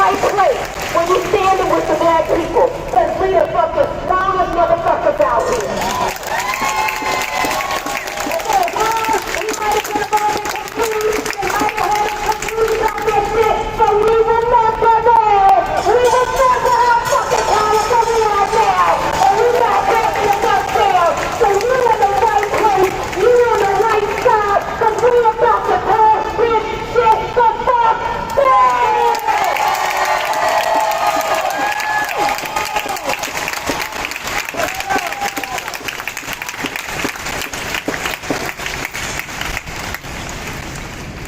right place when you standing with the black people. Because we the fucking strongest motherfuckers out here. We might have been a little confused. They might have had us confused on this shit. But we remember that. We remember how fucking powerful we are now. And we got happiness up there. So you're in the right place. You're on the right side. Because we about to pass this shit the fuck back.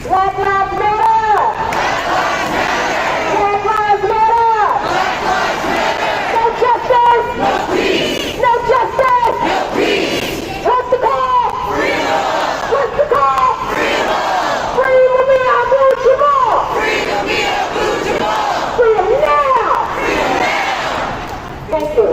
Black Lives Matter! Black Lives Matter! No justice! No peace! No justice! No peace! What's the call? Freedom! What's the call? Freedom! Freedom now! Freedom now! Freedom now! Freedom now! Thank you.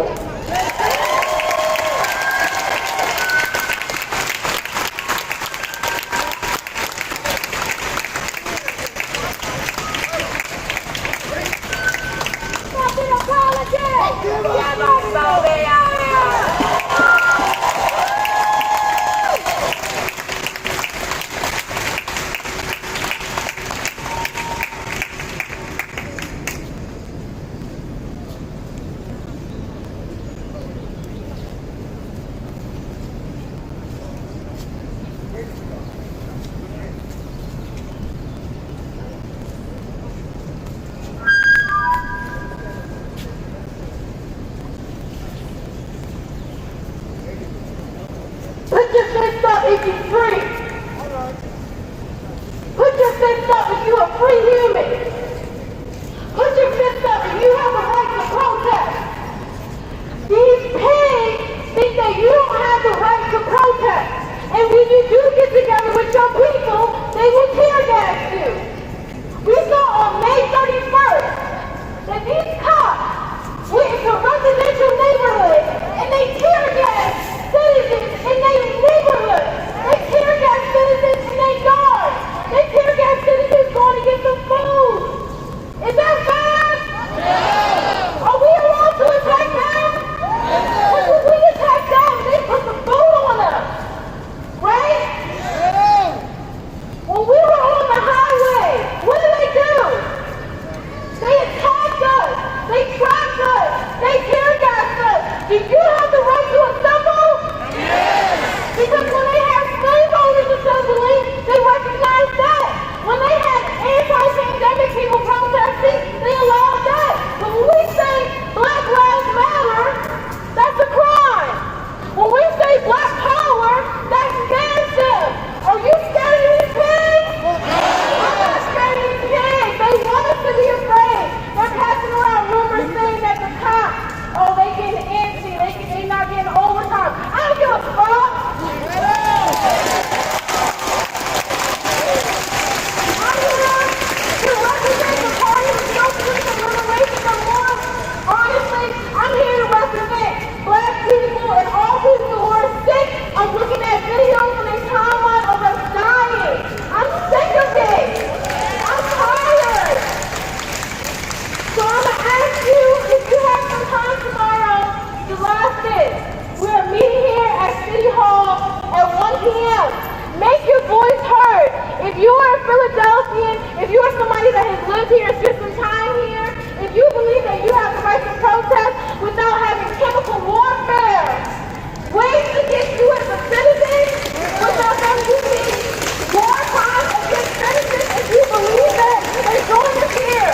Put your fist up if you're free. Put your fist up if you're a free human. Put your fist up if you have a right to protest. These pigs think that you don't have the right to protest. And when you do get together with your people, they will tear gas you. We saw on May 31st that these cops went into residential neighborhoods and they tear gassed citizens in their neighborhoods. They tear gas citizens in their yards. They tear gas citizens going to get some food. Is that bad? Yeah. Are we allowed to attack them? Yeah. When we attack them, they put the food on us. Right? Yeah. When we were on the highway, what did they do? They attacked us. They trapped us. They tear gassed us. Do you have the right to assemble? Yes. Because when they had slave owners assembling, they recognized that. When they had anti-pandemic people protesting, they allowed that. But when we say Black Lives Matter, that's a crime. When we say Black Power, that scares them. Are you scared of these pigs? I'm not scared of these pigs. They want us to be afraid. They're passing around rumors saying that the cops, oh, they getting antsy, they not getting overtime. I don't give a fuck. I'm here to represent the party of socialism and liberation from war. Honestly, I'm here to represent black people and all people who are sick of looking at videos on their timeline of us dying. I'm sick of it. I'm tired. So I'm going to ask you, if you have some time tomorrow, July 5th, we are meeting here at City Hall at 1 p.m. Make your voice heard. If you are a Philadelphian, if you are somebody that has lived here, spent some time here, if you believe that you have the right to protest without having chemical warfare, ways against you as a citizen, without them using war crimes against citizens, if you believe that, then join us here.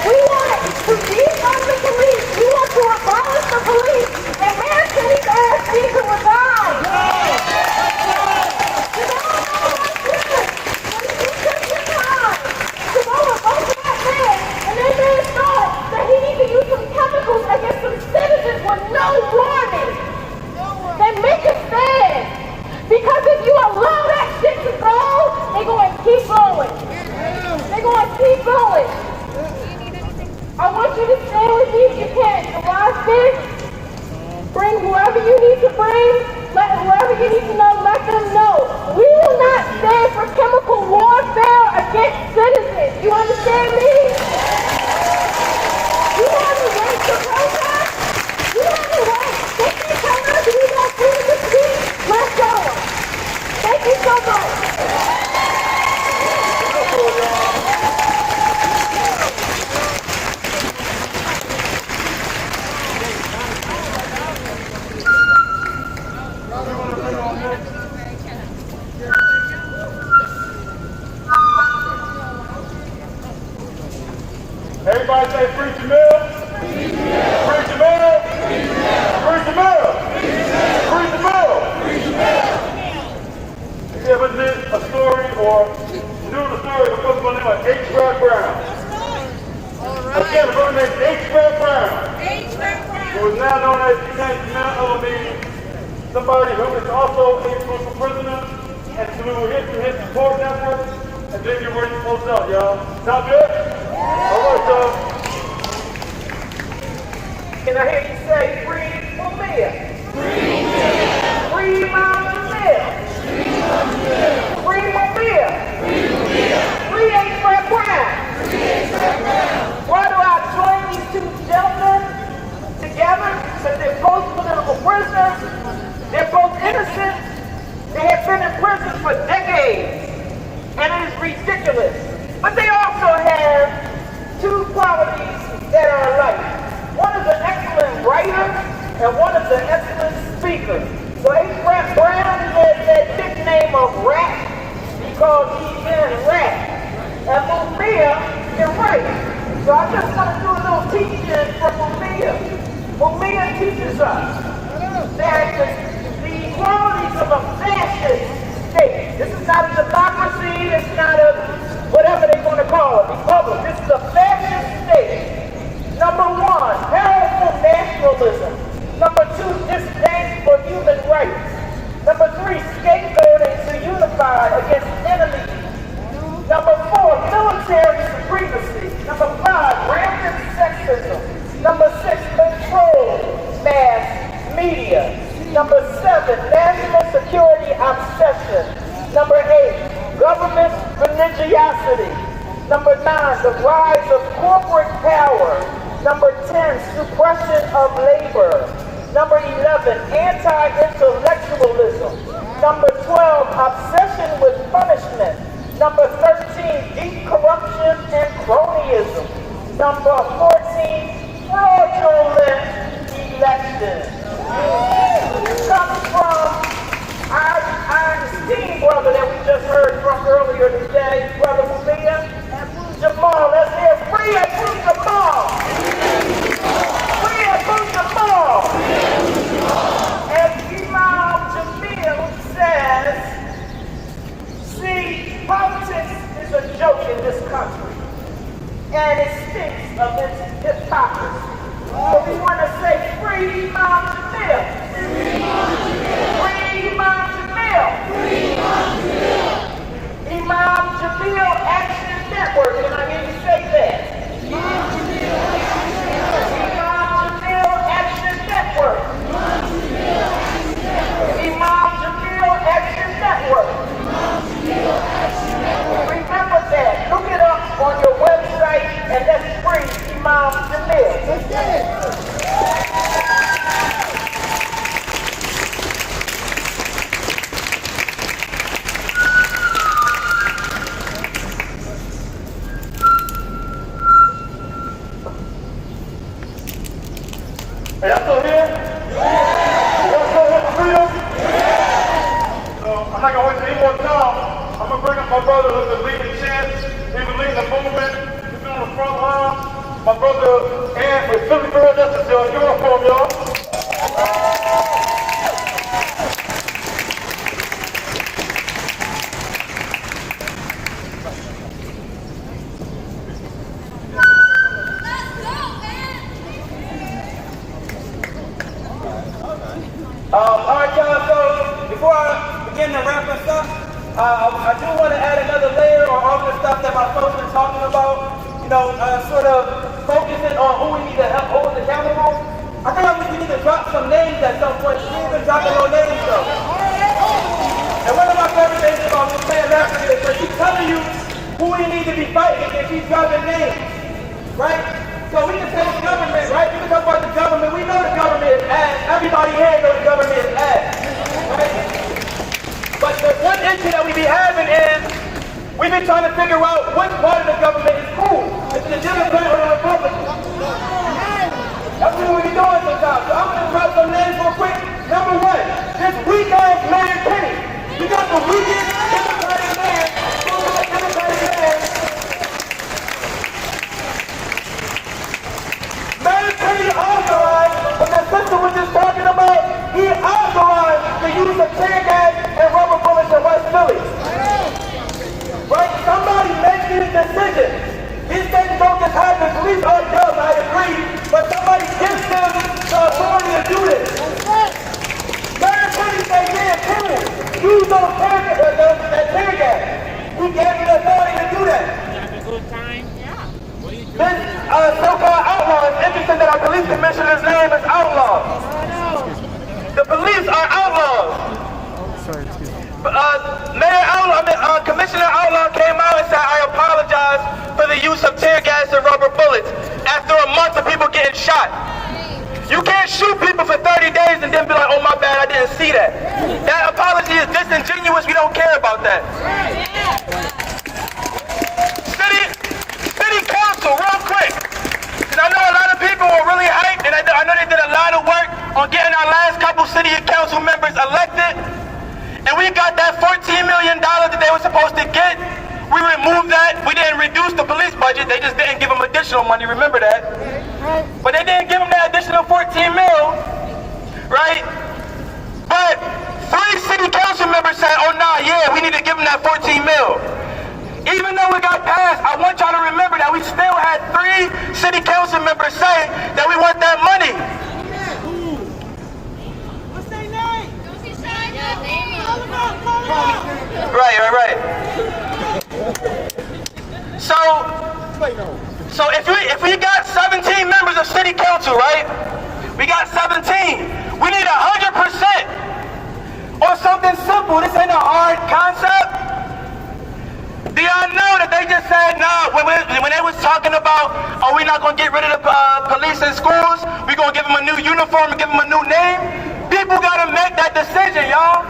We want to defund the police. We want to abolish the police. And Mayor City's ass needs to resign. To go and vote for that man, and that man thought that he needed to use some chemicals against some citizens with no warning. Then make a stand. Because if you allow that shit to go, they're going to keep going. They're going to keep going. I want you to stand with me if you can. July 5th, bring whoever you need to bring, let whoever you need to know, let them know. We will not stand for chemical warfare against citizens. You understand me? Everybody say free Jamil. Free Jamil. Free Jamil. Free Jamil. If you ever did a story or knew the story of a person by the name of H. Brad Brown. Again, the brother named H. Brad Brown. Who is now known as Jamil Elamine, somebody who is also a political prisoner, and through his support network, and then you're ready to close out, y'all. Sound good? All right, y'all. Can I hear you say, free Mumia? Free Mumia. Free Mumia. Free Mumia. Free H. Brad Brown. Why do I join these two gentlemen together? Because they're both political prisoners. They're both innocent. They have been in prison for decades. And it is ridiculous. But they also have two qualities that are alike. One is an excellent writer, and one is an excellent speaker. So H. Brad Brown has that nickname of Rat because he can rap. And Mumia can write. So I just want to do a little teaching from Mumia. Mumia teaches us that the qualities of a fascist state. This is not a democracy, it's not a whatever they want to call it, republic. This is a fascist state. Number one, powerful nationalism. Number two, disdain for human rights. Number three, scapegoating to unify against enemies. Number four, military supremacy. Number five, rampant sexism. Number six, control mass media. Number seven, national security obsession. Number eight, government religiosity. Number nine, the rise of corporate power. Number 10, suppression of labor. Number 11, anti-intellectualism. Number 12, obsession with punishment. Number 13, deep corruption and cronyism. Number 14, fraudulent elections. Comes from our esteemed brother that we just heard from earlier today, Brother Mumia. Jamal, let's hear free Abu Jamal. Free Abu Jamal. As Imam Jamil says, see, politics is a joke in this country, and it stinks of its hypocrisy. So we want to say free Imam Jamil. Free Imam Jamil. Imam Jamil Action Network. Can I hear you say that? Imam Jamil Action Network. Imam Jamil Action Network. Remember that. Look it up on your website, and that's free Imam Jamil. Are y'all still here? Y'all still here for freedom? So I'm not gonna waste any more time. I'm gonna bring up my brother who's been leading the chant. He's been leading the movement. He's been on the front line. My brother Ant with Philly Girl Justice uniform, y'all. Alright, y'all, so before I begin to wrap us up, I do want to add another layer on all the stuff that my folks are talking about, sort of focusing on who we need to help hold accountable. I think we need to drop some names at some point. We ain't been dropping no names though. And one of my favorite things about this man Africa is that she's telling you who we need to be fighting and she's dropping names, right? So we can say the government, right? We can talk about the government. We know the government is ass. Everybody here knows the government is ass, right? But the one issue that we be having is we've been trying to figure out which part of the government is cool. Is it the Democrat or the Republican? That's what we be doing sometimes. So I'm going to drop some names real quick. Number one, this weak-ass Mayor Kenny. You got the weakest Democratic mayor. talking about, he authorized the use of tear gas and rubber bullets in West Philly. Right? Somebody make these decisions. These things don't just happen. Police are dumb, I agree, but somebody gives them the authority to do this. Mayor Kenny said, yeah, cool. Use those tear gas. We gave you the authority to do that. This so-called outlaw, it's interesting that our police commissioner's name is Outlaw. The police are outlaws. Commissioner Outlaw came out and said, I apologize for the use of tear gas and rubber bullets after a month of people getting shot. You can't shoot people for 30 days and then be like, oh my bad, I didn't see that. That apology is disingenuous, we don't care about that. City Council, real quick, because I know a lot of people were really hyped, and I know they did a lot of work on getting our last couple city council members elected, and we got that $14 million that they were supposed to get. We removed that. We didn't reduce the police budget. They just didn't give them additional money. Remember that? But they didn't give them that additional 14 mil, right? But 3 city council members said, oh nah, yeah, we need to give them that 14 mil. Even though it got passed, I want y'all to remember that we still had 3 city council members say that we want that money. What's their name? Right. So if we got 17 members of city council, right? We got 17. We need 100% on something simple. This ain't a hard concept. Do y'all know that they just said, nah, when they was talking about, oh, we're not going to get rid of the police in schools, we're going to give them a new uniform and give them a new name? People got to make that decision, y'all.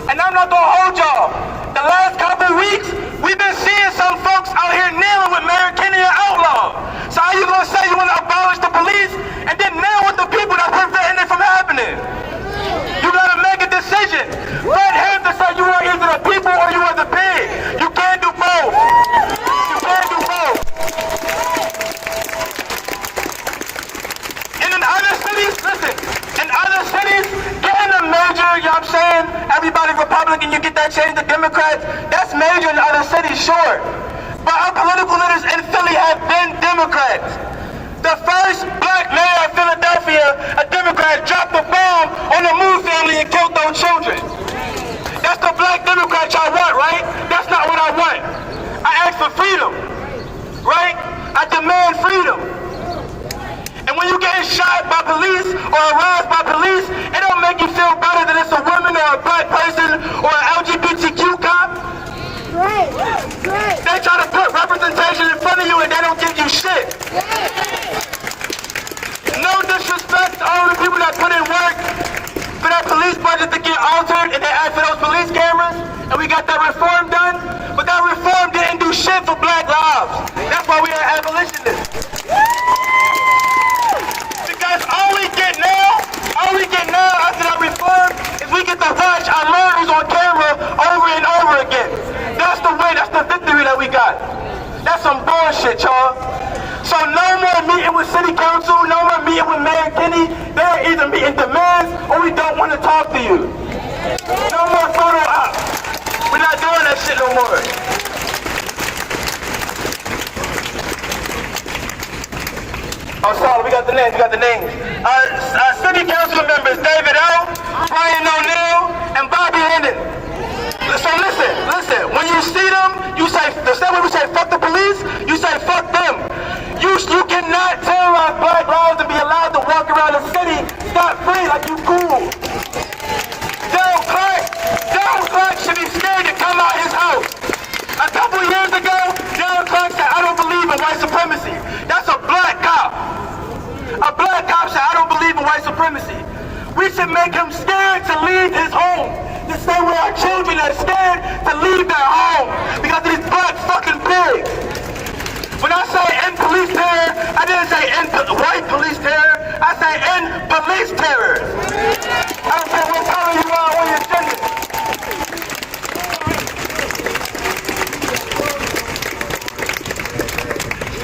And I'm not going to hold y'all. The last couple weeks, we've been seeing some folks out here kneeling with Mayor Kenny and Outlaw. So how you going to say you want to abolish the police and then kneel with the people that's preventing it from happening? You got to make a decision. Fred Hampton said you are either the people or you are the pig. You can't do both. You can't do both. And in other cities, listen, in other cities, getting a major, you know what I'm saying, everybody Republican, you get that change to Democrats, that's major in other cities, sure. But our political leaders in Philly have been Democrats. The first black mayor of Philadelphia, a Democrat, dropped a bomb on the Moon family and killed those children. That's the black Democrat y'all want, right? That's not what I want. I ask for freedom, right? I demand freedom. And when you get shot by police or harassed by police, it don't make you feel better that it's a woman or a black person or an LGBTQ cop. Right. They try to put representation in front of you and they don't give you shit. No disrespect to all the people that put in work for that police budget to get altered and they asked for those police cameras and we got that reform done, but that reform didn't do shit for black lives. That's why we are abolitionists. Because all we get now after that reform is we get to watch our murders on camera over and over again. That's the way, that's the victory that we got. That's some bullshit, y'all. So no more meeting with city council, no more meeting with Mayor Kenny. They're either meeting demands or we don't want to talk to you. No more photo ops. We're not doing that shit no more. Oh, sorry, we got the names, City council members, David L., Brian O'Neill, and Bobby Hendon. So listen, when you see them, you say, the same way we say fuck the police, you say fuck them. You cannot terrorize black lives and be allowed to walk around the city scot-free like you cool. Daryl Clark should be scared to come out his house. A couple years ago, Daryl Clark said, I don't believe in white supremacy. That's a black cop. A black cop said, I don't believe in white supremacy. We should make him scared to leave his home. The same way our children are scared to leave their home because of these black fucking pigs. When I say end police terror, I didn't say end white police terror. I say end police terror. I don't care what color you are or your gender.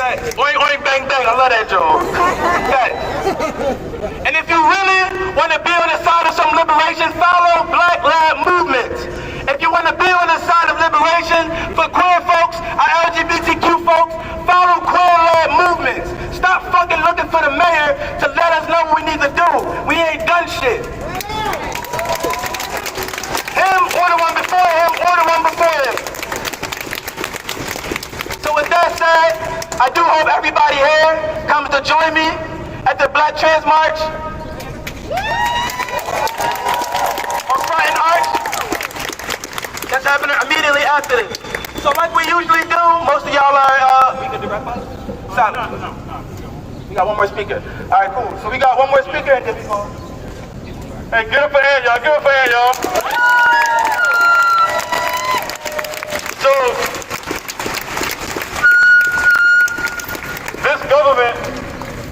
That oink oink bang bang, I love that joke. That. And if you really want to be on the side of some liberation, follow Black Lab Movement. If you want to be on the side of liberation for queer folks, our LGBTQ folks, follow Queer Lab Movements. Stop fucking looking for the mayor to let us know what we need to do. We ain't done shit. Him or the one before him or the one before him. So with that said, I do hope everybody here comes to join me at the Black Trans March on Friday Arch. That's happening immediately after this. So like we usually do, most of y'all are, we can do rap on? Silent. No. We got one more speaker. All right, cool. So we got one more speaker and then we go. Hey, get up for air, y'all. Get up for air, y'all. So, this government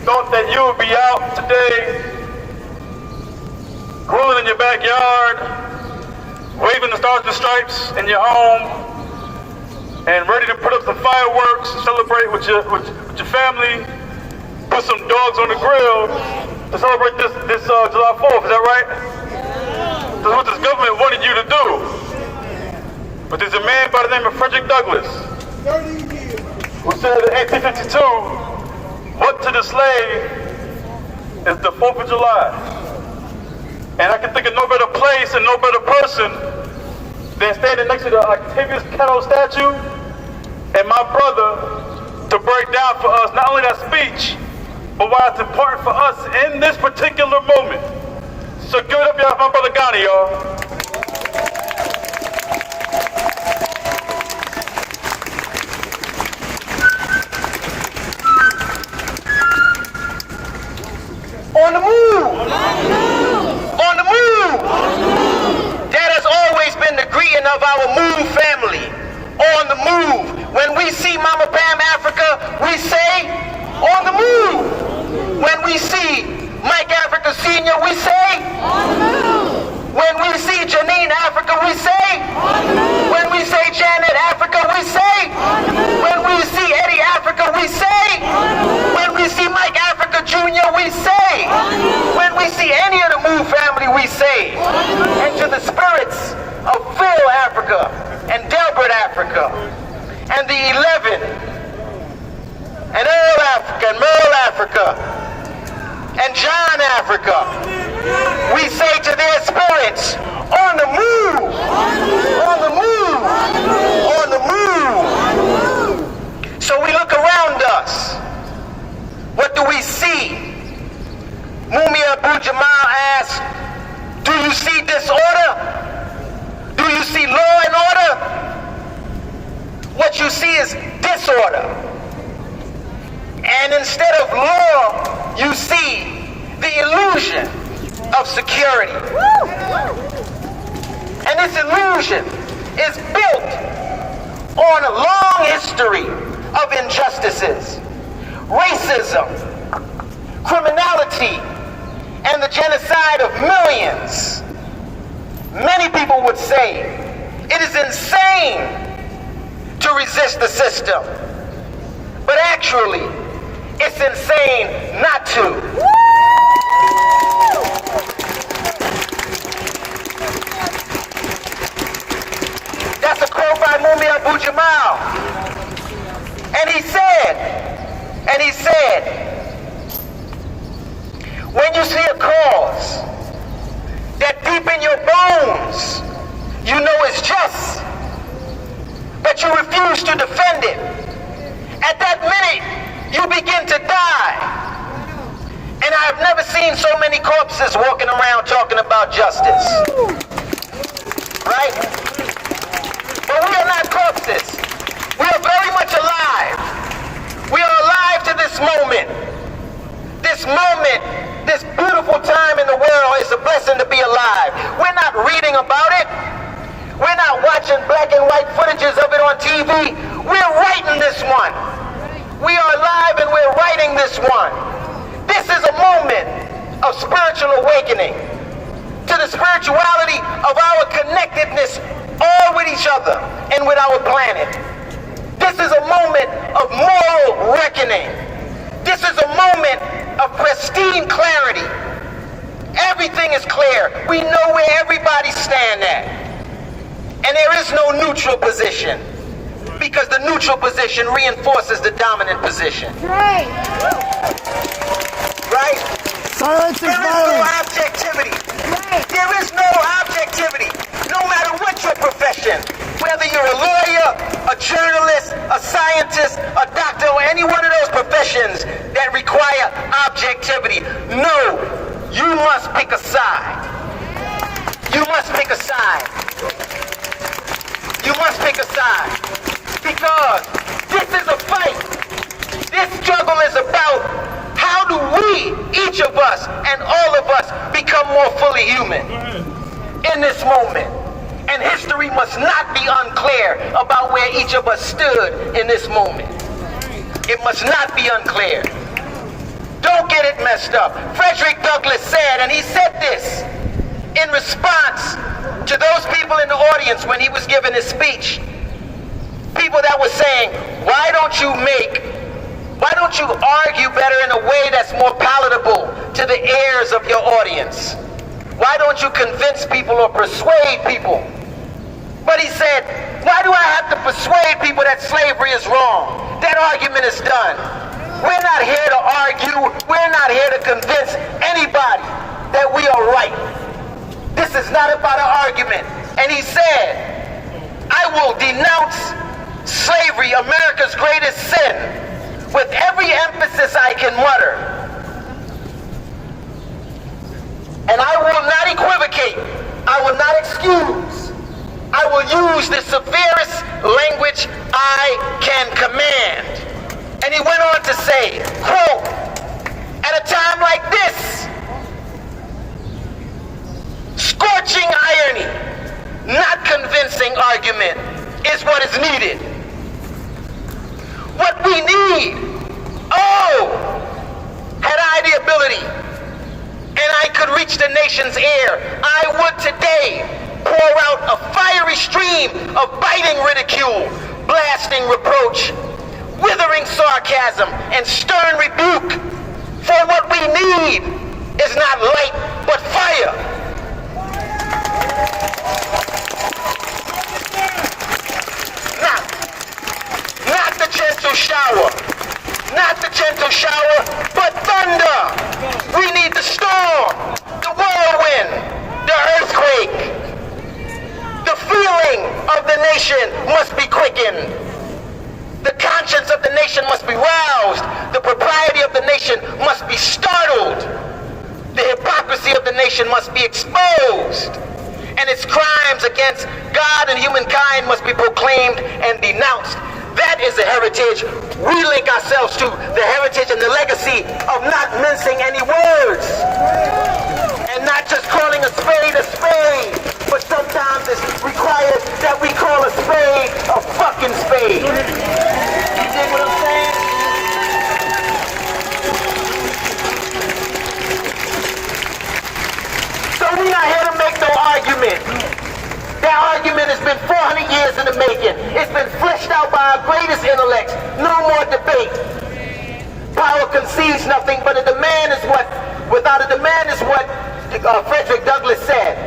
thought that you would be out today, grilling in your backyard, waving the stars and stripes in your home, and ready to put up some fireworks, celebrate with your family, put some dogs on the grill to celebrate this July 4th. Is that right? That's what this government wanted you to do. But there's a man by the name of Frederick Douglass who said in 1852, what to the slave is the 4th of July. And I can think of no better place and no better person than standing next to the Octavius Kettle statue and my brother to break down for us not only that speech, but why it's important for us in this particular moment. So give it up, y'all, for my brother Ghani, y'all. On the move! On the move! That has always been the greeting of our MOVE family. On the move. When we see Mama Pam Africa, we say, on the move. When we see Mike Africa Sr., we say, on the move. When we see Janine Africa, we say, on the move. When we say Janet Africa, we say, on the move. When we see Eddie Africa, we say, on the move. When we see Mike Africa Jr., we say, on the move. When we see any of the MOVE family, we say, on the move. And to the spirits of Phil Africa and Delbert Africa and the 11 and Earl Africa and Merle Africa and John Africa, we say to their spirits, on the move, on the move, on the move. So we look around us. What do we see? Mumia Abu Jamal asks, do you see disorder? Do you see law and order? What you see is disorder. And instead of law, you see the illusion of security. And this illusion is built on a long history of injustices, racism, criminality, and the genocide of millions. Many people would say it is insane to resist the system, but actually, it's insane not to. That's a quote by Mumia Abu Jamal. And he said, when you see a cause that deep in your bones you know is just, but you refuse to defend it, at that minute you begin to die. And I've never seen so many corpses walking around talking about justice. Right? But we are not corpses. We are very much alive. We are alive to this moment. This moment, this beautiful time in the world, is a blessing to be alive. We're not reading about it. We're not watching black and white footages of it on TV. We're writing this one. We are alive and we're writing this one. This is a moment of spiritual awakening to the spirituality of our connectedness all with each other and with our planet. This is a moment of moral reckoning. This is a moment of pristine clarity. Everything is clear. We know where everybody stands at. And there is no neutral position, because the neutral position reinforces the dominant position. Right. Right? Silence is There is no violence. objectivity. Right. There is no objectivity, no matter what your profession. Whether you're a lawyer, a journalist, a scientist, a doctor, or any one of those professions that require objectivity. No, you must pick a side. You must pick a side. You must pick a side. Because this is a fight. This struggle is about how do we, each of us, and all of us, become more fully human in this moment. And history must not be unclear about where each of us stood in this moment. It must not be unclear. Don't get it messed up. Frederick Douglass said, and he said this in response to those people in the audience when he was giving his speech. People that were saying, why don't you argue better in a way that's more palatable to the ears of your audience? Why don't you convince people or persuade people? But he said, why do I have to persuade people that slavery is wrong? That argument is done. We're not here to argue. We're not here to convince anybody that we are right. This is not about an argument. And he said, I will denounce slavery, America's greatest sin, with every emphasis I can mutter. And I will not equivocate. I will not excuse. I will use the severest language I can command. And he went on to say, quote, at a time like this, scorching irony, not convincing argument, is what is needed. What we need, had I the ability, and I could reach the nation's ear, I would today pour out a fiery stream of biting ridicule, blasting reproach, withering sarcasm, and stern rebuke. For what we need is not light, but fire. Not the gentle shower. Not the gentle shower, but thunder. We need the storm, the whirlwind, the earthquake. The feeling of the nation must be quickened. The conscience of the nation must be roused. The propriety of the nation must be startled. The hypocrisy of the nation must be exposed. And its crimes against God and humankind must be proclaimed and denounced. That is the heritage we link ourselves to, the heritage and the legacy of not mincing any words. And not just calling a spade, but sometimes it requires that we call a spade a fucking spade. You dig what I'm saying? So we're not here to make no argument. That argument has been 400 years in the making. It's been fleshed out by our greatest intellects. No more debate. Power conceives nothing, but a demand is what, without a demand is what Frederick Douglass said.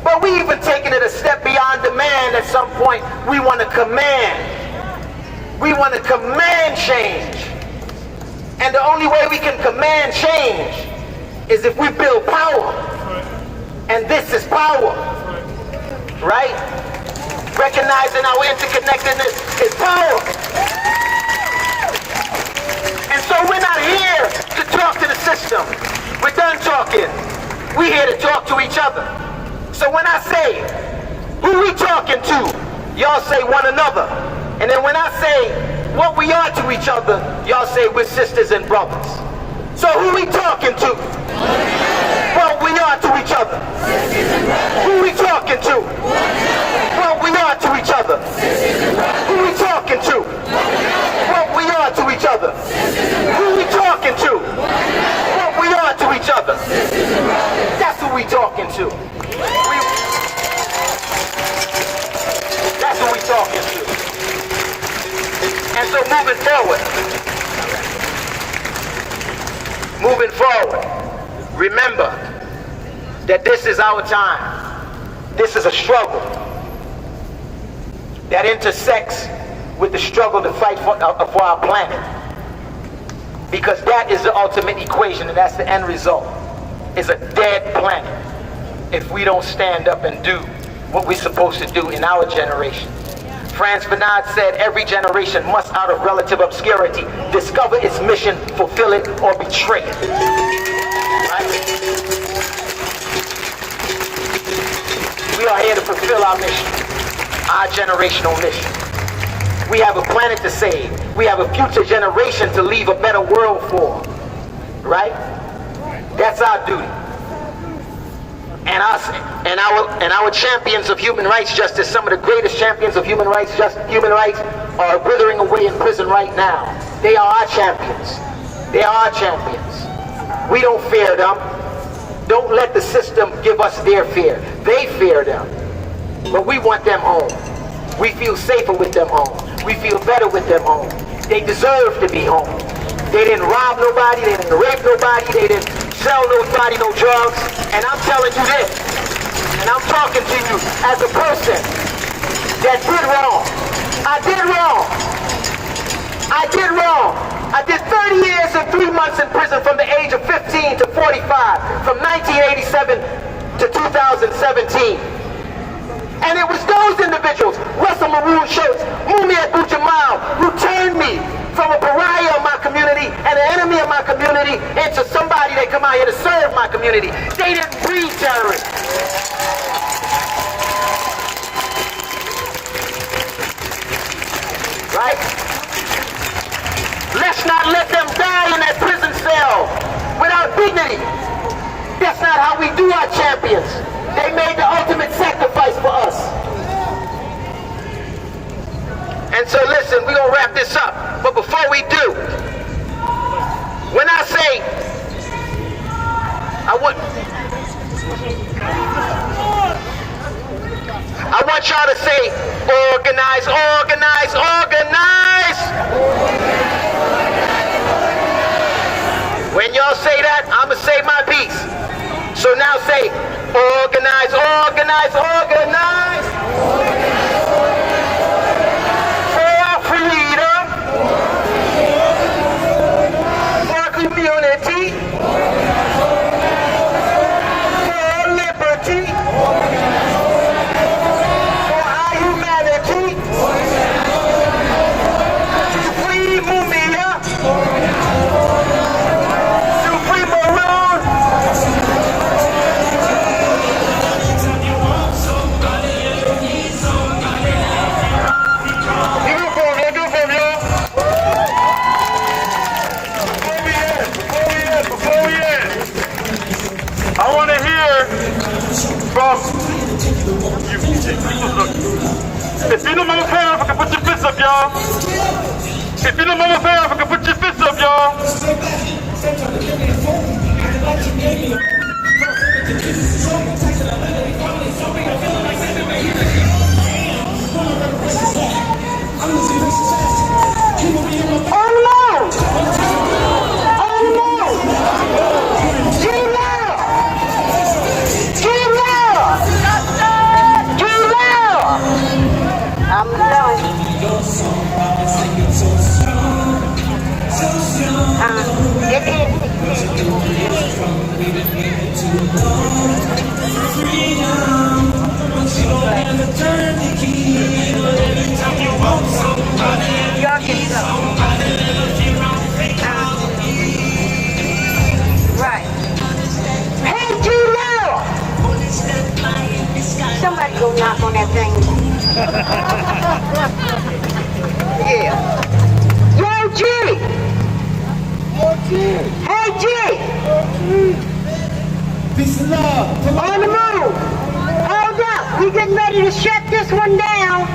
But we even taken it a step beyond demand at some point. We want to command. We want to command change. And the only way we can command change is if we build power. And this is power. Right? Recognizing our interconnectedness is power. And so we're not here to talk to the system. We're done talking. We're here to talk to each other. So when I say, who we talking to? Y'all say one another. And then when I say what we are to each other, y'all say we're sisters and brothers. So who we talking to? What we are to each other. Who we talking to? What we are to each other. Who we talking to? What we are to each other. Who we talking to? What we are to each other. That's who we talking to. That's who we talking to. forward, remember that this is our time. This is a struggle that intersects with the struggle to fight for our planet. Because that is the ultimate equation, and that's the end result, is a dead planet if we don't stand up and do what we're supposed to do in our generation. Franz Fanon said every generation must, out of relative obscurity, discover its mission, fulfill it, or betray it. Right? We are here to fulfill our mission, our generational mission. We have a planet to save. We have a future generation to leave a better world for. Right? That's our duty. And our champions of human rights justice, some of the greatest champions of human rights are withering away in prison right now. They are our champions. They are our champions. We don't fear them. Don't let the system give us their fear. They fear them. But we want them home. We feel safer with them home. We feel better with them home. They deserve to be home. They didn't rob nobody. They didn't rape nobody. They didn't sell nobody no drugs. And I'm telling you this, and I'm talking to you as a person that did wrong. I did wrong. I did wrong. I did 30 years and 3 months in prison from the age of 15 to 45, from 1987 to 2017. And it was those individuals, Russell Maroon Shirts, Mumi Abu-Jamal, who turned me from a pariah of my community and an enemy of my community into somebody that come out here to serve my community. They didn't breed terrorists. Right? Let's not let them die in that prison cell without dignity. That's not how we do our champions. They made the ultimate sacrifice for us. And so listen, we're going to wrap this up. But before we do, when I say, I want y'all to say, organize, organize, organize. When y'all say that, I'm going to say my piece. So now say, organize, organize, organize. For freedom. For community. For liberty. For our humanity. To free Mumia. To free Maroon. I want to hear from you. If you know Mama Fair Africa, put your fists up, y'all. If you know Mama Fair Africa, put your fists up, y'all. Oh no! Oh no! Too loud! Too loud! Too loud! I'm done. Get in. Y'all can go. Right. Hey, too loud! Somebody go knock on that thing. Yeah. Yo, G! Hey, G! Peace and love. On the move! Hold up! We getting ready to shut this one down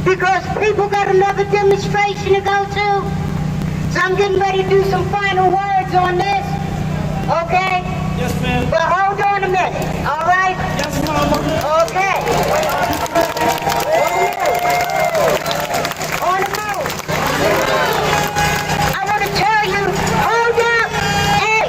because people got another demonstration to go to. So I'm getting ready to do some final words on this. Okay? Yes, ma'am. But hold on a minute, all right? Yes, mama. Okay. On the move. I want to tell you, hold up. Hey,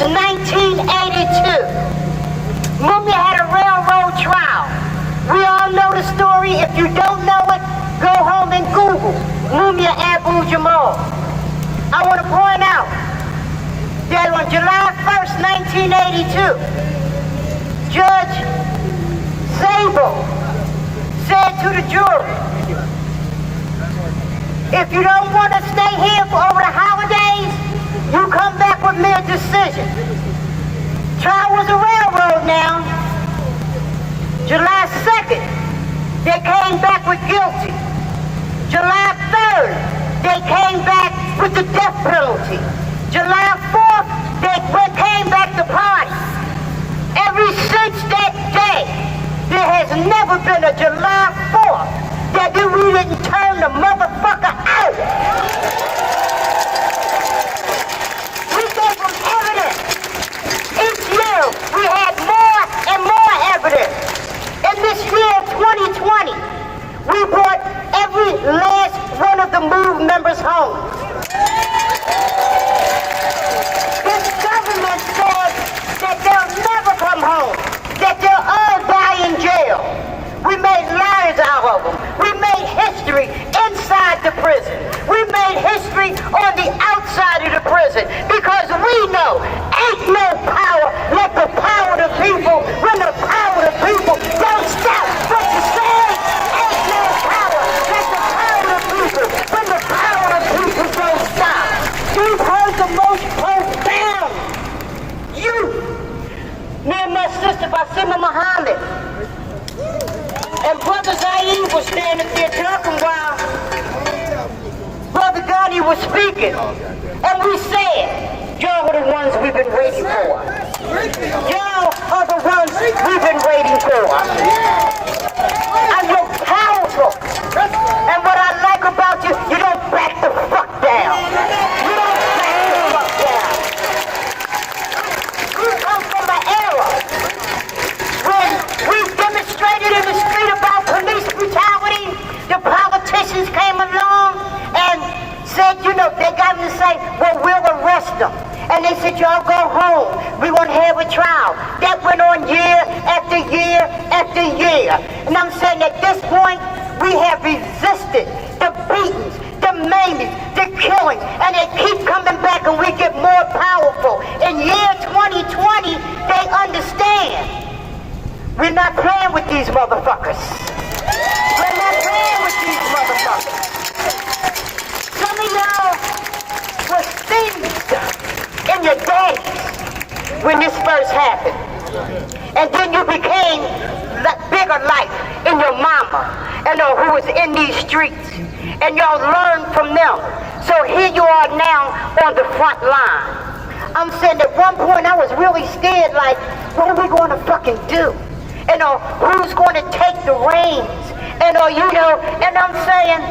1982. Mumia had a railroad trial. We all know the story. If you don't know it, go home and Google Mumia Abu Jamal. I want to point out that on July 1st, 1982, Judge Sable said to the jury, if you don't want to stay here for over the holidays, you come back with me a decision. Trial was a railroad now. July 2nd, they came back with guilty. July 3rd, they came back with the death penalty. July 4th, they came back to party. Ever since that day, there has never been a July 4th that we didn't turn the motherfucker out. We gave them evidence. Each year, we had more and more evidence. In this year of 2020, we brought every last one of the MOVE members home. This government said that they'll never come home, that they'll all die in jail. We made liars out of them. We made history inside the prison. We made history on the outside of the prison because we know ain't no power like the power of the people. When the power of the people don't stop what you say, ain't no power like the power of the people. When the power of the people don't stop. You've heard the most profound. Me and my sister Basima Muhammad and Brother Zaid was standing there talking while Brother Ghani was speaking. And we said, y'all are the ones we've been waiting for. Y'all are the ones we've been waiting for. And you're powerful. And what I like about you, you don't back the fuck down. You don't back the fuck down. You come from an era when we demonstrated in the street about police brutality. The politicians came along and said, you know, they got them to say, well, we'll arrest them. And they said, y'all go home. We want to have a trial. That went on year after year after year. And I'm saying at this point, we have resisted the beatings, the maimings, the killing, and they keep coming back and we get more powerful. In year 2020, they understand. We're not playing with these motherfuckers. We're not playing with these motherfuckers. Some of y'all were seized in your days when this first happened. And then you became bigger life in your mama and who was in these streets. And y'all learned from them. So here you are now on the front line. I'm saying at one point I was really scared, like, what are we going to fucking do? Who's going to take the reins? And I'm saying,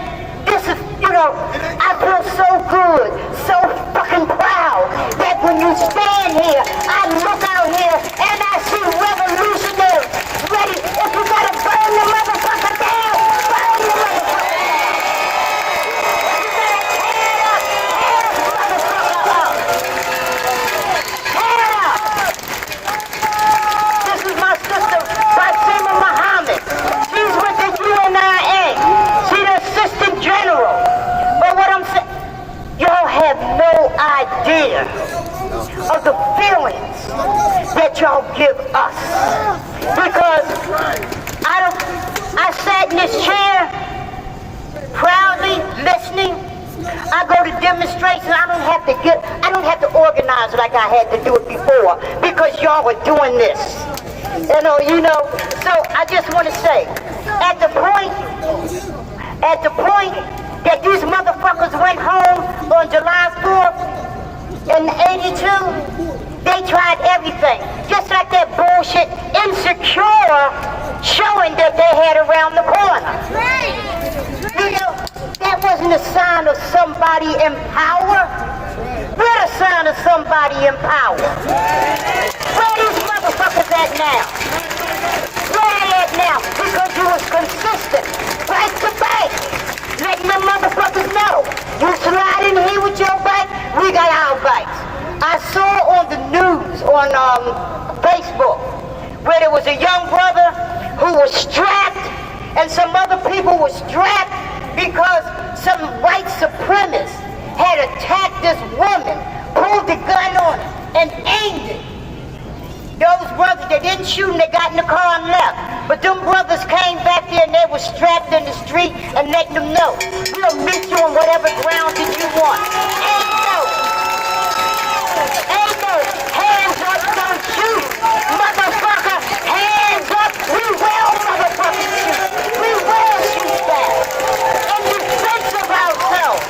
this is, I feel so good, so fucking proud that when you stand here, I look out here and I see revolutionaries ready. If you gotta burn the motherfucker down, burn the motherfucker down. You gotta tear the motherfucker up. Tear it up. This is my sister, Basima Muhammad. She's with the UNIA. She's the assistant general. But what I'm saying, y'all have no idea of the feelings that y'all give us. Because I sat in this chair proudly listening. I go to demonstrations. I don't have to organize like I had to do it before because y'all are doing this. So I just want to say, at the point that these motherfuckers went home on July 4th in 82, they tried everything. Just like that bullshit Insecure showing that they had around the corner. That wasn't a sign of somebody in power. We're a sign of somebody in power. Where these motherfuckers at now? Where they at now? Because you was consistent, bank to bank, letting them motherfuckers know. You slide in here with your bike, we got our bikes. I saw on the news on Facebook where there was a young brother who was strapped and some other people were strapped because some white supremacists had attacked this woman, pulled the gun on her, and aimed it. Those brothers, they didn't shoot and they got in the car and left. But them brothers came back there and they were strapped in the street and letting them know, we'll meet you on whatever ground that you want. Ain't no, hands up, don't shoot, motherfucker, hands up, we will motherfucker shoot. We will shoot back. In defense of ourselves.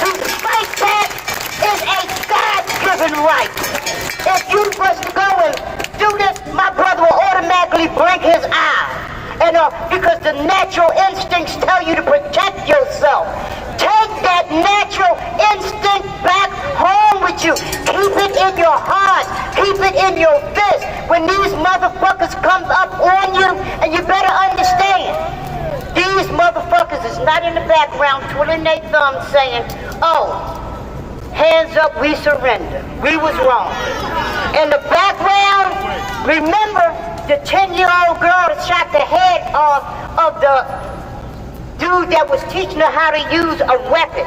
To fight back is a God-given right. If you was to go and do this, my brother will automatically blink his eye. And because the natural instincts tell you to protect yourself. Take that natural instinct back home with you. Keep it in your heart. Keep it in your fist. When these motherfuckers come up on you, and you better understand, these motherfuckers is not in the background twiddling their thumbs saying, oh, hands up, we surrender. We was wrong. In the background, remember the 10-year-old girl that shot the head off of the dude that was teaching her how to use a weapon.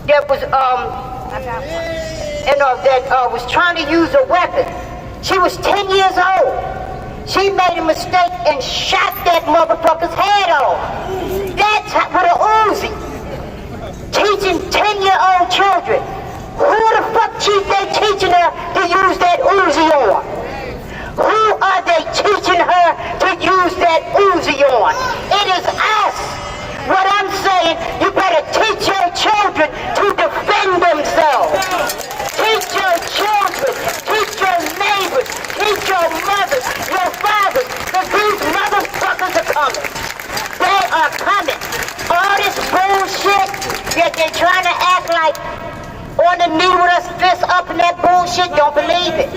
That was trying to use a weapon. She was 10 years old. She made a mistake and shot that motherfucker's head off. That's with a Uzi. Teaching 10-year-old children. Who the fuck they teaching her to use that Uzi on? Who are they teaching her to use that Uzi on? It is us. What I'm saying, you better teach your children to defend themselves. Teach your children, teach your neighbors, teach your mothers, your fathers, because these motherfuckers are coming. They are coming. All this bullshit that they're trying to act like on the knee with us, fist up in that bullshit, don't believe it.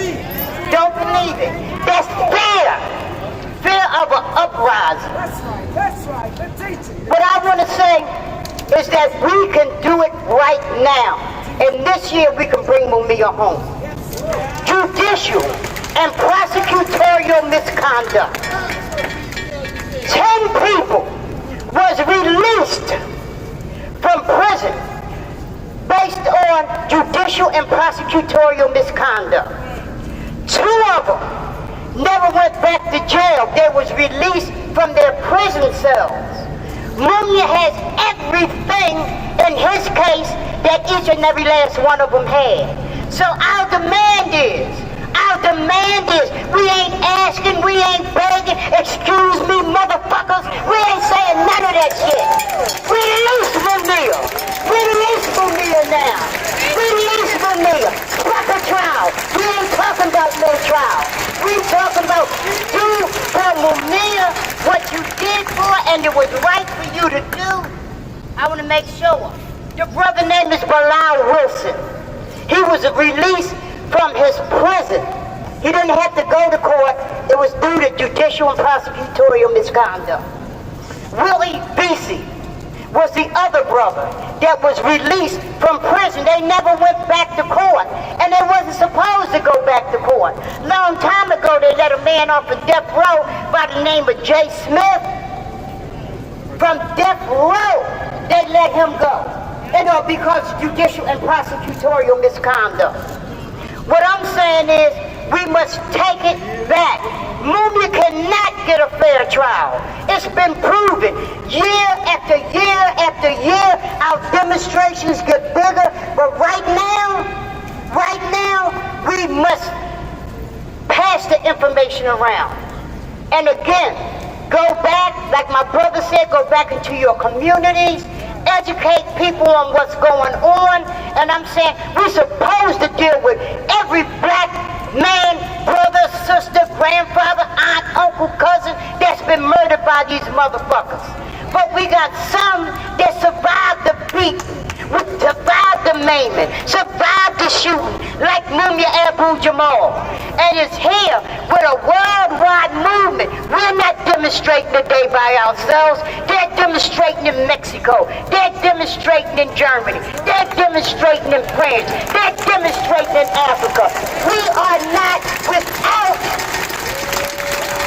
Don't believe it. That's fear. Fear of an uprising. That's right. They're teaching. What I want to say is that we can do it right now. And this year we can bring Mumia home. Judicial and prosecutorial misconduct. 10 people was released from prison based on judicial and prosecutorial misconduct. 2 of them never went back to jail. They was released from their prison cells. Mumia has everything in his case that each and every last one of them had. So our demand is, we ain't asking, we ain't begging, excuse me, motherfuckers, we ain't saying none of that shit. Release Mumia. Release Mumia now. Release Mumia. Proper trial. We ain't talking about no trial. We talking about do for Mumia what you did for and it was right for you to do. I want to make sure. Your brother name is Bilal Wilson. He was released from his prison. He didn't have to go to court. It was due to judicial and prosecutorial misconduct. Willie Beasy was the other brother that was released from prison. They never went back to court, and they wasn't supposed to go back to court. Long time ago, they let a man off of death row by the name of Jay Smith. From death row, they let him go, because judicial and prosecutorial misconduct. What I'm saying is, we must take it back. Mumia cannot get a fair trial. It's been proven. Year after year after year, our demonstrations get bigger. But right now, we must pass the information around. And again, go back, like my brother said, go back into your communities, educate people on what's going on. And I'm saying we're supposed to deal with every black man, brother, sister, grandfather, aunt, uncle, cousin that's been murdered by these motherfuckers. But we got some that survived the beat, survived the maiming, survived the be shooting like Mumia Abu Jamal. And it's here with a worldwide movement. We're not demonstrating today by ourselves. They're demonstrating in Mexico. They're demonstrating in Germany. They're demonstrating in France. They're demonstrating in Africa. We are not without.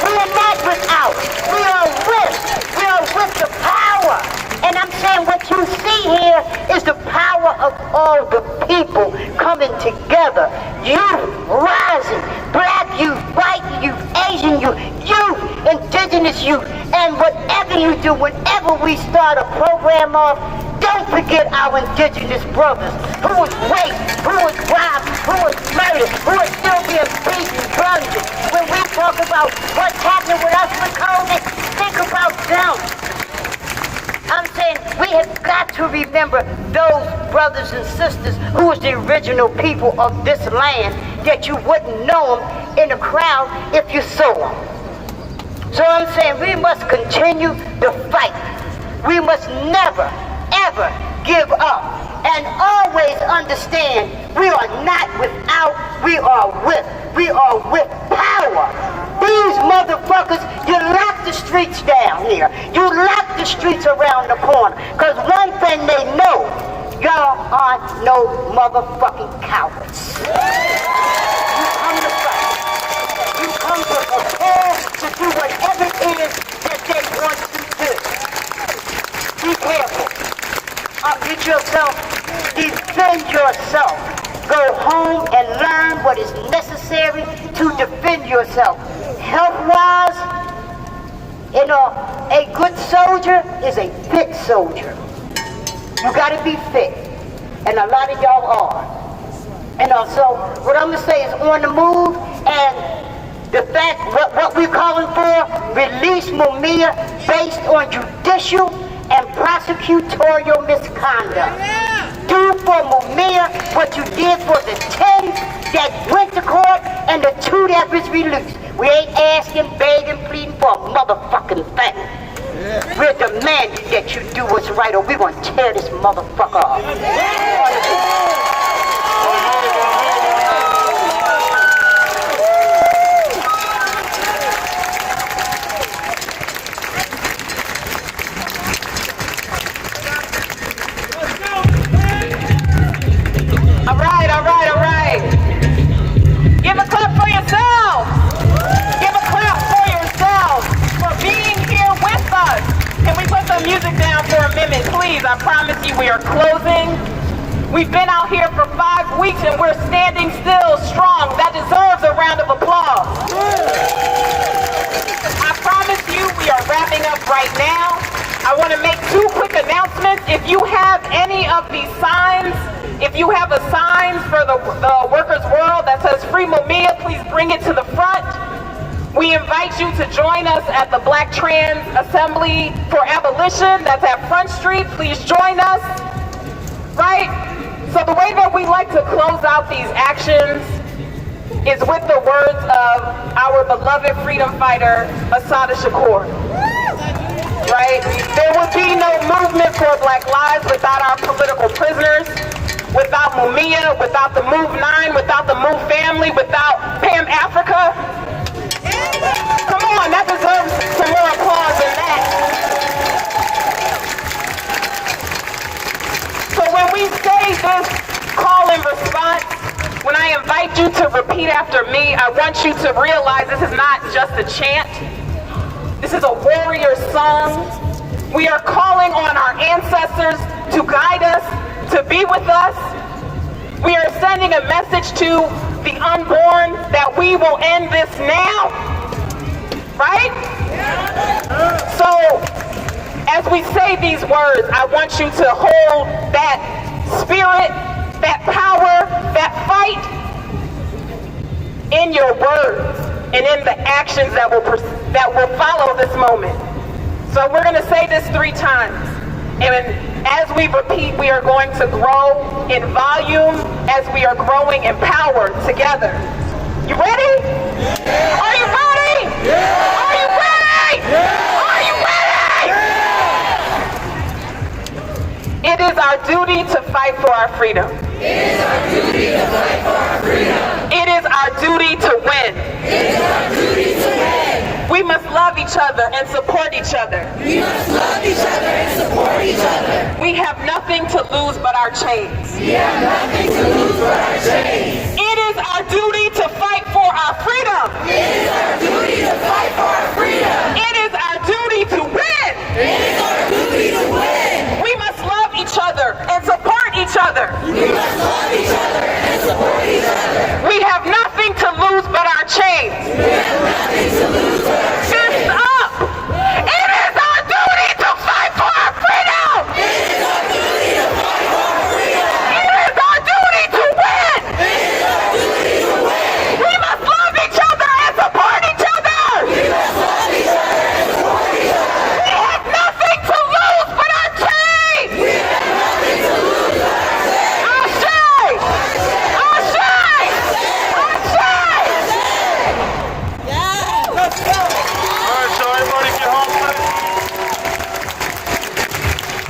We are not without. We are with. We are with the power. And I'm saying what you see here is the power of all the people coming together. Youth rising, black youth, white youth, Asian youth, indigenous youth. And whatever you do, whenever we start a program off, don't forget our indigenous brothers who was raped, who was robbed, who was murdered, who are still being beaten, plundered. When we talk about what's happening with us with COVID, think about them. I'm saying we have got to remember those brothers and sisters who was the original people of this land that you wouldn't know them in the crowd if you saw them. So I'm saying we must continue the fight. We must never, ever give up and always understand we are not without, we are with power. These motherfuckers, you lock the streets down here. You lock the streets around the corner. Because one thing they know, y'all are no motherfucking cowards. You come to fight. You come to prepare to do whatever it is that they want you to do. Be careful. Get yourself, defend yourself. Go home and learn what is necessary to defend yourself. Health-wise, a good soldier is a fit soldier. You gotta be fit. And a lot of y'all are. And also, what I'm gonna say is on the move, and the fact, what we're calling for, release Mumia based on judicial and prosecutorial misconduct. Do for Mumia what you did for the 10 that went to court and the 2 that was released. We ain't asking, begging, pleading for a motherfucking thing. Yeah. We're demanding that you do what's right or we're going to tear this motherfucker off. All right. Give a clap for yourselves. Give a clap for yourselves for being here with us. Can we put the music down for a minute, please? I promise you we are closing. We've been out here for 5 weeks and we're standing still strong. That deserves a round of applause. I promise you we are wrapping up right now. I want to make 2 quick announcements. If you have any of these signs, if you have a sign for the workers' world that says Free Mumia, please bring it to the front. We invite you to join us at the Black Trans Assembly for Abolition. That's at Front Street. Please join us. Right? So the way that we like to close out these actions is with the words of our beloved freedom fighter, Assata Shakur. Right? There would be no movement for Black lives without our political prisoners. Without Mumia, without the Move 9, without the Move family, without Pam Africa. Come on, that deserves some more applause than that. So when we say this call and response, when I invite you to repeat after me, I want you to realize this is not just a chant. This is a warrior song. We are calling on our ancestors to guide us, to be with us. We are sending a message to the unborn that we will end this now. Right? So, as we say these words, I want you to hold that spirit, that power, that fight in your words and in the actions that will follow this moment. So we're going to say this 3 times. And as we repeat, we are going to grow in volume as we are growing in power together. You ready? Yeah. Are you ready? Yeah. Are you ready? Yeah. Are you ready? Yeah. It is our duty to fight for our freedom. It is our duty to fight each other and support each other. We must love each other and support each other. We have nothing to lose but our chains. We have nothing to lose but our chains. It is our duty to fight for our freedom. It is our duty to fight for our freedom. It is our duty to win. It is our duty to win. We must love each other and support each other. We must love each other and support each other. We have nothing to lose but our chains. We have nothing to lose but our chains. Fist up! It is our duty to fight for our freedom! It is our duty to fight for our freedom. It is our duty to win! It is our duty to win. We must love each other and support each other! We must love each other and support each other. We have nothing to lose but our chains! We have nothing to lose but our chains. Our chains! Our chains! Our chains! All right, so everybody get home safe.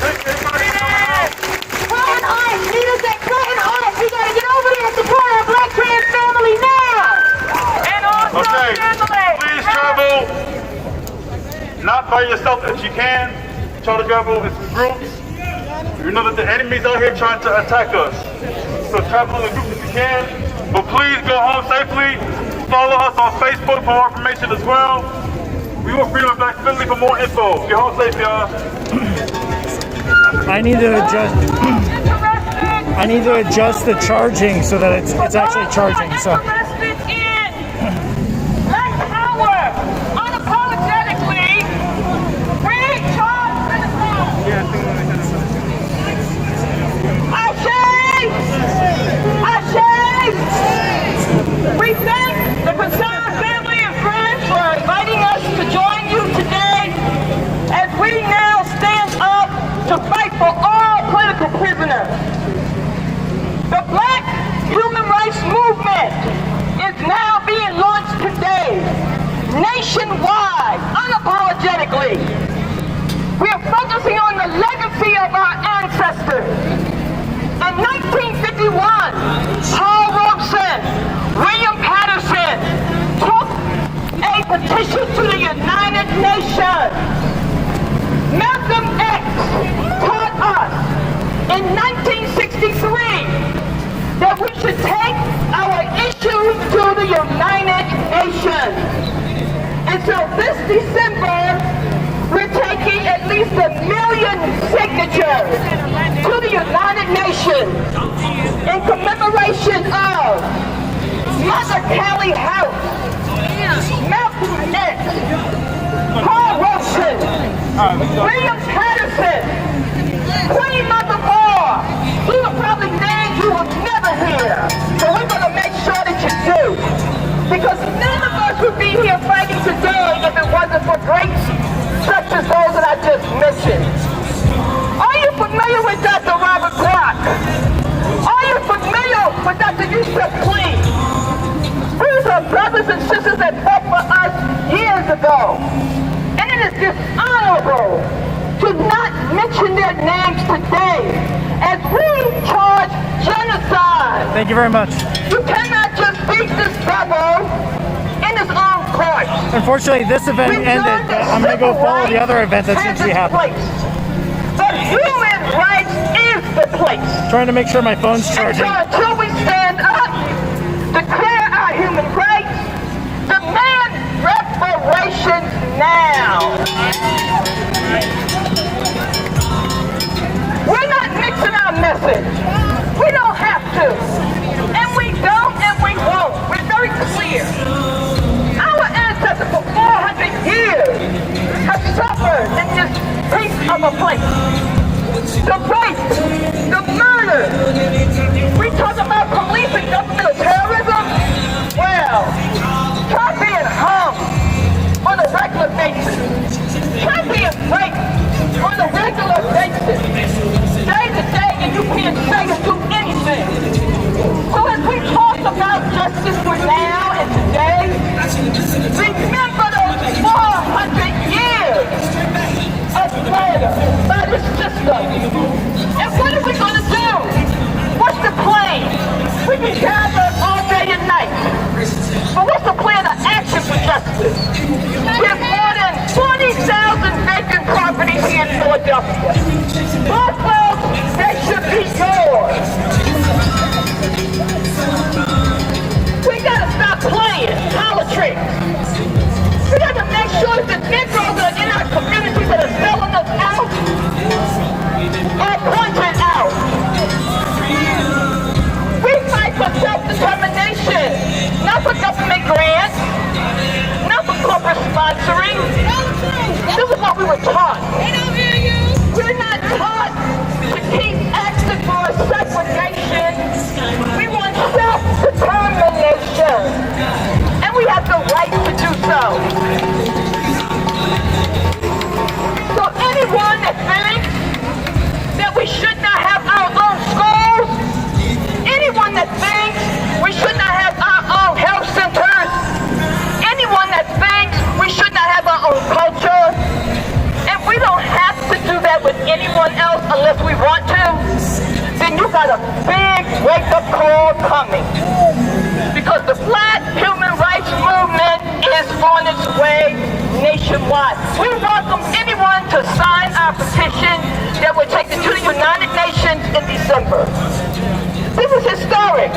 Everybody get home. Brian Hart, leaders at Brian Hart, we gotta get over there and support our black trans family now. And also Okay, family! please travel not by yourself if you can. Try to travel in some groups. You know that the enemy's out here trying to attack us. So travel in a group if you can. But please go home safely. Follow us on Facebook for more information as well. We want Freedom of Black Philly for more info. Get home safe, y'all. I need to adjust the charging so that it's actually charging. So Interested in Black Power, unapologetically, free charge we thank the Prasad family and friends for inviting us to join you today as we now stand up to fight for all political prisoners. The Black Human Rights Movement is now being launched today, nationwide, unapologetically. We are focusing on the legacy of our ancestors. In 1951, Paul Robeson, William Patterson took a petition to the United Nations. Malcolm X taught us in 1963 that we should take our issues to the United Nations. And so this December, we're taking at least 1 million signatures to the United Nations in commemoration of Mother Callie House, Malcolm X, Paul Robeson, William Patterson, Queen Mother Moore. These are probably names you will never hear. So we're going to make sure that you do. Because none of us would be here fighting today if it wasn't for greats such as those that I just mentioned. Are you familiar with Dr. Robert Clark? Are you familiar with Dr. Yusuf Lee? These are brothers and sisters that fought for us years ago. And it is dishonorable to not mention their names today as we charge genocide. thank you very much. You cannot just beat this devil in his own court. Unfortunately, this event ended, but I'm going to go follow the other event that seems to be happening. But human rights is the place. Trying to make sure my phone's And charging. so until we stand up, declare our human rights, demand reparations now. We're not mixing our message. We don't have to. And we don't and we won't. We're very clear. Our ancestors for 400 years have suffered in this piece of a place. The rape, the murder. We talk about police and governmental terrorism. Well, try being hung on a regular basis. Try being raped on a regular basis. Day to day, and you can't say to do anything. So as we talk about justice for now and today, remember those 400 years of murder by this system. And what are we going to do? What's the plan? We can gather all day and night. But what's the plan of action for justice? Give more than Philadelphia. Muslims, they should be yours. We gotta stop playing politics. We gotta make sure that the Negroes that are in our community that are selling us out are pointed out. We fight for self-determination, not for government grants, not for corporate sponsoring. This is what we were taught. We're not taught to keep asking for segregation. We want self-determination. And we have the right to do so. So anyone that thinks that we should not have our own schools, anyone that thinks we should not have our own health centers, anyone that thinks we should not have our own culture, and we don't have to do that with anyone else unless we want to, then you got a big wake-up call coming. Because the Black human rights movement is on its way nationwide. We welcome anyone to sign our petition that will take it to the United Nations in December. This is historic.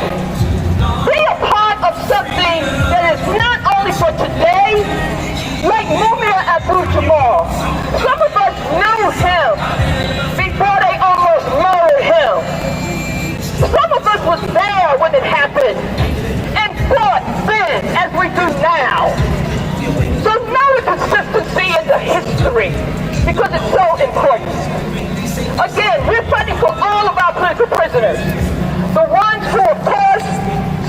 We are part of something that is not only for today, like Mumia Abu-Jamal. Some of us knew him before they almost murdered him. Some of us was there when it happened and fought then as we do now. So know the consistency in the history because it's so important. Again, we're fighting for all of our political prisoners. The ones who, of course,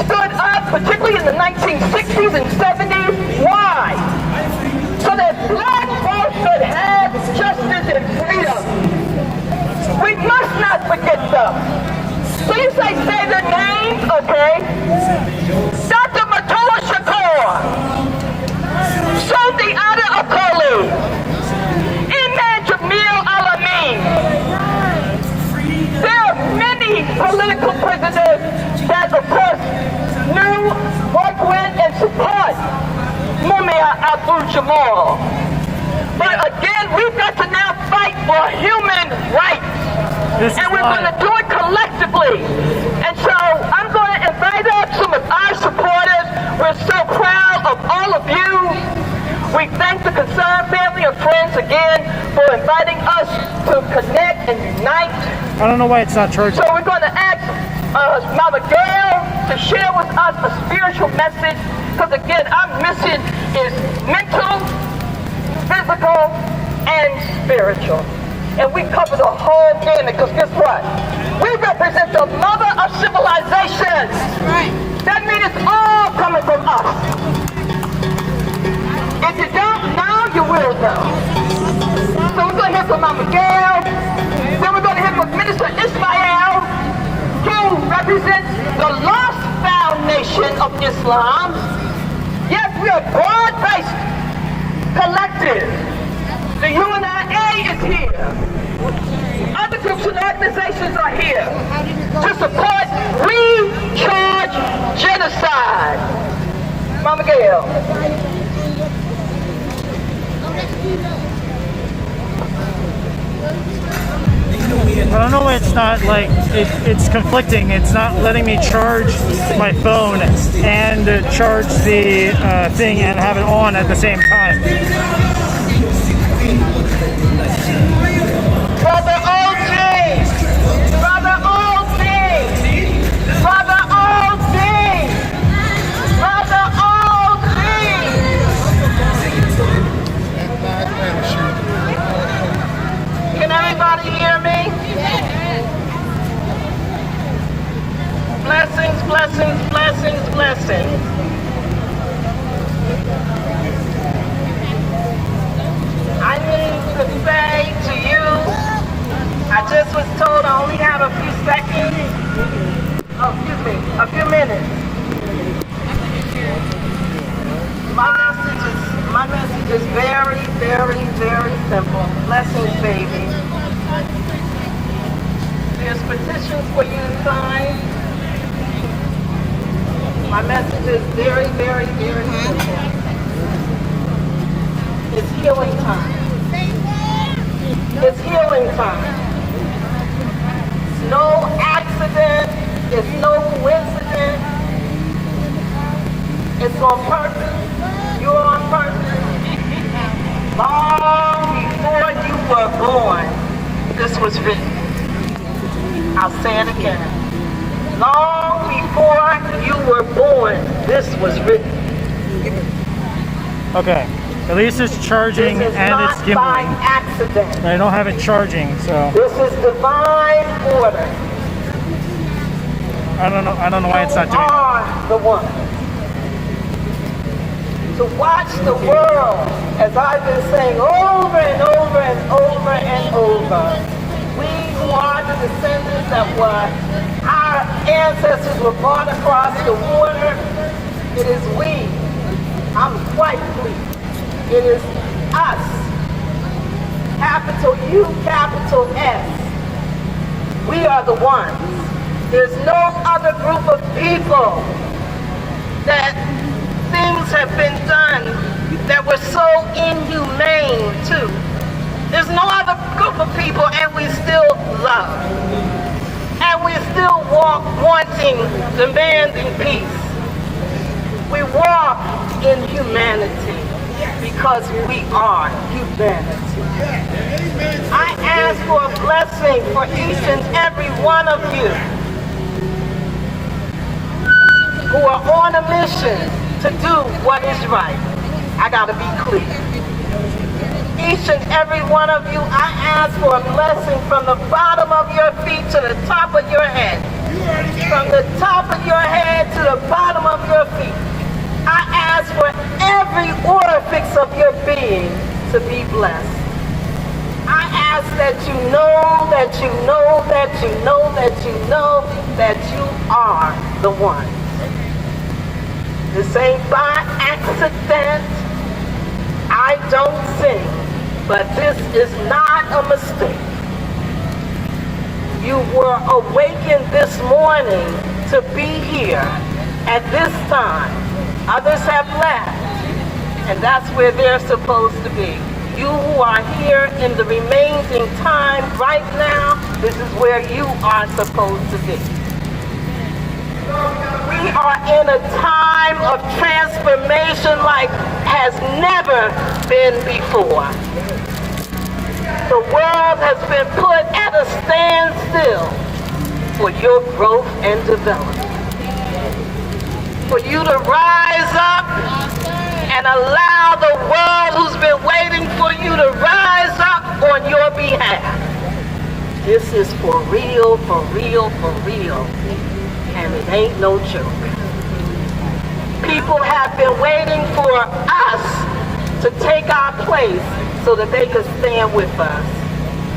stood up, particularly in the 1960s and 70s. Why? So that Black folks could have justice and freedom. We must not forget them. So you say their names, okay? Dr. Matola Shakur, Sulti Ada Akoli, Imam Jamil Alamin. There are many political prisoners that, of course, knew, worked with, and support Mumia Abu-Jamal. But again, we've got to now fight for human rights. And we're going to do it collectively. And so I'm going to invite up some of our supporters. We're so proud of all of you. We thank the Concerned family and friends again for inviting us to connect and unite. I don't know why it's not church. So we're going to ask Mama Gail to share with us a spiritual message. Because again, our mission is mental, physical, and spiritual. And we cover the whole gamut, because guess what? We represent the mother of civilization. Right. That means it's all coming from us. If you don't now, you will know. So we're going to hear from Mama Gail. Then we're going to hear from Minister Ismail, who represents the Lost Foundation of Islam. Yes, we are broad-based collective. The UNIA is here. Other groups and organizations are here to support recharge genocide. Mama Gail. I don't know why it's not like, it's conflicting. It's not letting me charge my phone and charge the thing and have it on at the same time. Brother OG! Brother OG! Brother OG! Brother OG! Can everybody hear me? Blessings, blessings, blessings, blessings. I need to say to you, I just was told I only have a few seconds. Oh, excuse me, a few minutes. My message is very, very, very simple. Blessings, baby. There's petitions for you to sign. My message is very, very, very simple. It's healing time. It's healing time. It's no accident. It's no coincidence. It's on purpose. You're on purpose. Long before you were born, this was written. I'll say it again. Long before you were born, this was written. Okay. At least it's charging This is and not it's by gimbling. accident. I don't have it charging, so This is divine order. I don't know why it's not You doing it. are the one. To watch the world, as I've been saying over and over and over and over, we who are the descendants that were, our ancestors were brought across the water, it is we. I'm quite pleased. It is us. Capital U, capital S. We are the ones. There's no other group of people that things have been done that were so inhumane to. There's no other group of people, and we still love. And we still walk wanting, demanding peace. We walk in humanity because we are humanity. I ask for a blessing for each and every one of you who are on a mission to do what is right. I gotta be clear. Each and every one of you, I ask for a blessing from the bottom of your feet to the top of your head. From the top of your head to the bottom of your feet. I ask for every orifice of your being to be blessed. I ask that you know, that you know, that you know, that you know that you are the one. This ain't by accident. I don't sing, but this is not a mistake. You were awakened this morning to be here at this time. Others have left, and that's where they're supposed to be. You who are here in the remaining time right now, this is where you are supposed to be. We are in a time of transformation like has never been before. The world has been put at a standstill for your growth and development. For you to rise up and allow the world who's been waiting for you to rise up on your behalf. This is for real, for real, for real. And it ain't no joke. People have been waiting for us to take our place so that they could stand with us.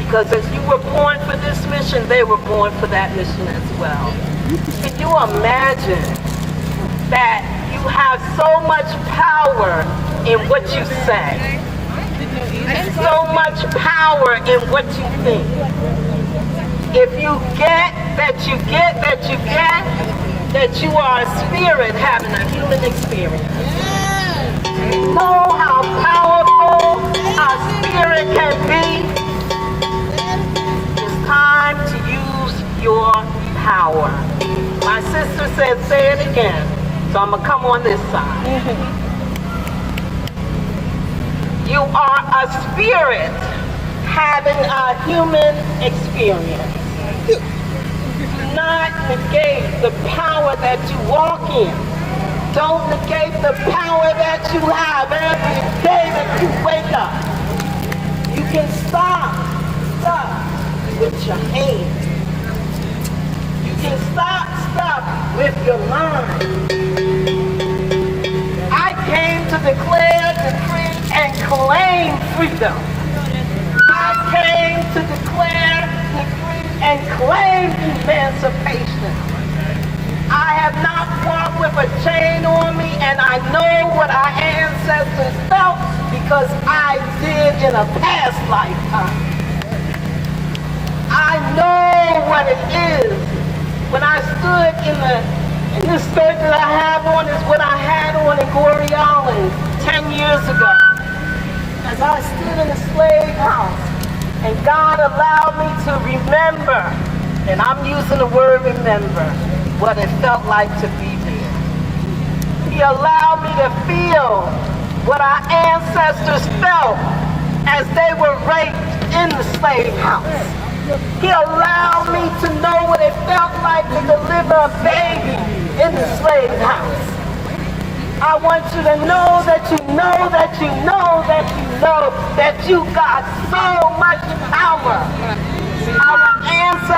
Because as you were born for this mission, they were born for that mission as well. Can you imagine that you have so much power in what you say? So much power in what you think. If you get that you are a spirit having a human experience. You know how powerful our spirit can be. It's time to use your power. My sister said, say it again. So I'm going to come on this side. You are a spirit having a human experience. Do not negate the power that you walk in. Don't negate the power that you have every day that you wake up. You can stop with your hands. You can stop with your mind. I came to declare, decree, and claim freedom. I came to declare, decree, and claim emancipation. I have not walked with a chain on me, and I know what our ancestors felt because I did in a past lifetime. I know what it is. When I stood in this skirt that I have on is what I had on in Goree Island 10 years ago. As I stood in the slave house, And God allowed me to remember, and I'm using the word remember, what it felt like to be there. He allowed me to feel what our ancestors felt as they were raped in the slave house. He allowed me to know what it felt like to deliver a baby in the slave house. I want you to know that you know that you know that you know that you got so much power. Our ancestors